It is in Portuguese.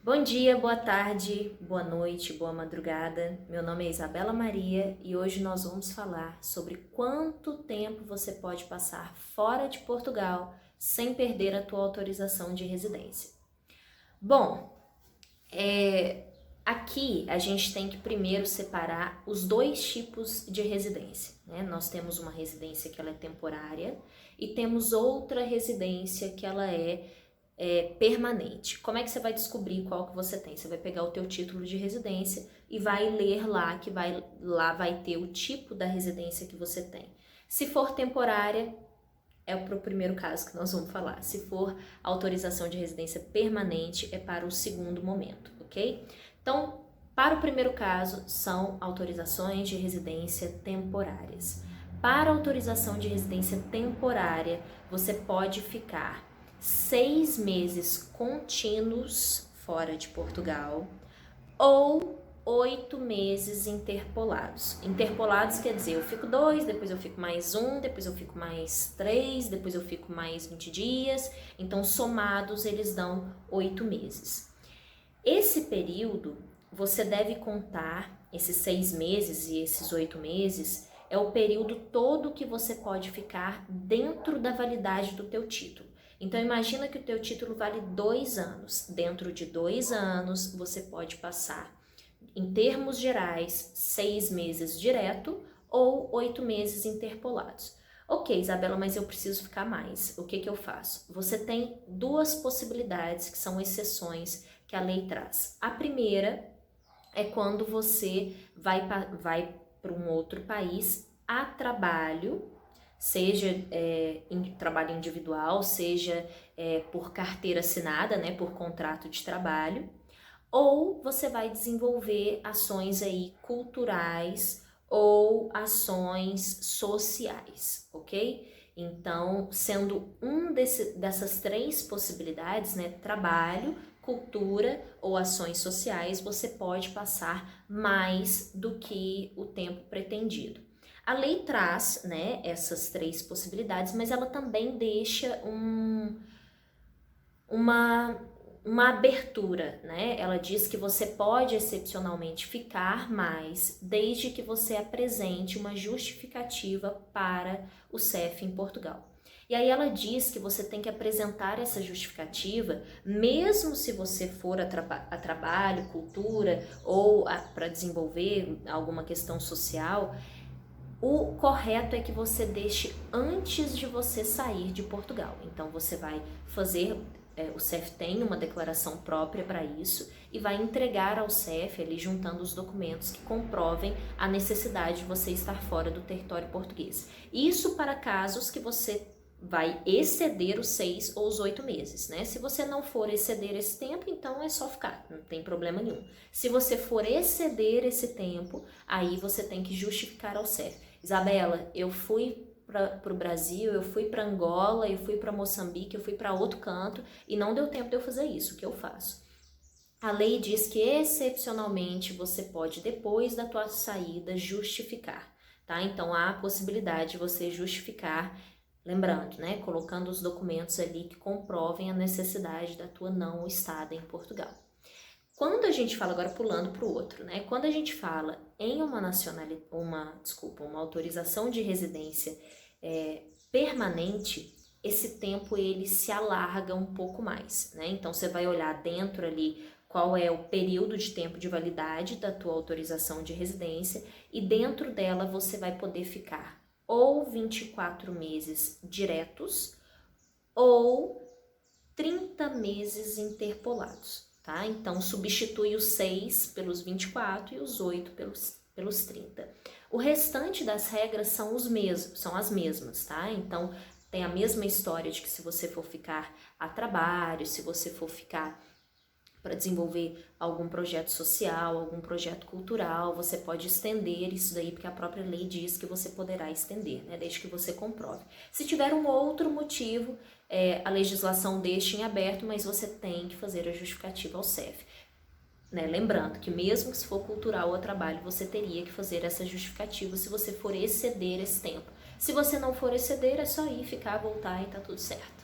Bom dia, boa tarde, boa noite, boa madrugada. Meu nome é Isabela Maria e hoje nós vamos falar sobre quanto tempo você pode passar fora de Portugal sem perder a tua autorização de residência. Bom, aqui a gente tem que primeiro separar os dois tipos de residência, né? Nós temos uma residência que ela é temporária e temos outra residência que ela é permanente. Como é que você vai descobrir qual que você tem? Você vai pegar o teu título de residência e vai ler lá, lá vai ter o tipo da residência que você tem. Se for temporária, é para o primeiro caso que nós vamos falar. Se for autorização de residência permanente, é para o segundo momento, ok? Então, para o primeiro caso, são autorizações de residência temporárias. Para autorização de residência temporária, você pode ficar 6 meses contínuos fora de Portugal ou 8 meses interpolados. Interpolados quer dizer, eu fico 2, depois eu fico mais 1, depois eu fico mais 3, depois eu fico mais 20 dias. Então, somados, eles dão 8 meses. Esse período, você deve contar, esses 6 meses e esses 8 meses, é o período todo que você pode ficar dentro da validade do teu título. Então, imagina que o teu título vale 2 anos. Dentro de 2 anos, você pode passar, em termos gerais, 6 meses direto ou 8 meses interpolados. Ok, Isabela, mas eu preciso ficar mais. O que eu faço? Você tem duas possibilidades que são exceções que a lei traz. A primeira é quando você vai para um outro país a trabalho, seja em trabalho individual, seja por carteira assinada, né, por contrato de trabalho, ou você vai desenvolver ações aí culturais ou ações sociais, ok? Então, sendo dessas 3 possibilidades, né, trabalho, cultura ou ações sociais, você pode passar mais do que o tempo pretendido. A lei traz, né, essas 3 possibilidades, mas ela também deixa uma abertura, né? Ela diz que você pode excepcionalmente ficar mais, desde que você apresente uma justificativa para o CEF em Portugal. E aí ela diz que você tem que apresentar essa justificativa, mesmo se você for a trabalho, cultura ou para desenvolver alguma questão social. O correto é que você deixe antes de você sair de Portugal. Então você vai fazer, o CEF tem uma declaração própria para isso e vai entregar ao CEF, ali juntando os documentos que comprovem a necessidade de você estar fora do território português. Isso para casos que você vai exceder os 6 ou os 8 meses, né? Se você não for exceder esse tempo, então é só ficar, não tem problema nenhum. Se você for exceder esse tempo, aí você tem que justificar ao CEF. Isabela, eu fui para o Brasil, eu fui para Angola, eu fui para Moçambique, eu fui para outro canto e não deu tempo de eu fazer isso. O que eu faço? A lei diz que excepcionalmente você pode, depois da tua saída, justificar, tá? Então há a possibilidade de você justificar, lembrando, né? Colocando os documentos ali que comprovem a necessidade da tua não estada em Portugal. Quando a gente fala, agora pulando para o outro, né? Quando a gente fala em uma autorização de residência permanente, esse tempo ele se alarga um pouco mais, né? Então você vai olhar dentro ali qual é o período de tempo de validade da tua autorização de residência e dentro dela você vai poder ficar ou 24 meses diretos ou 30 meses interpolados. Tá? Então, substitui os 6 pelos 24 e os 8 pelos 30. O restante das regras são as mesmas, tá? Então, tem a mesma história de que se você for ficar a trabalho, se você for ficar para desenvolver algum projeto social, algum projeto cultural, você pode estender isso daí, porque a própria lei diz que você poderá estender, né, desde que você comprove. Se tiver um outro motivo, a legislação deixa em aberto, mas você tem que fazer a justificativa ao CEF. Né? Lembrando que mesmo que se for cultural ou trabalho, você teria que fazer essa justificativa se você for exceder esse tempo. Se você não for exceder, é só ir, ficar, voltar e tá tudo certo.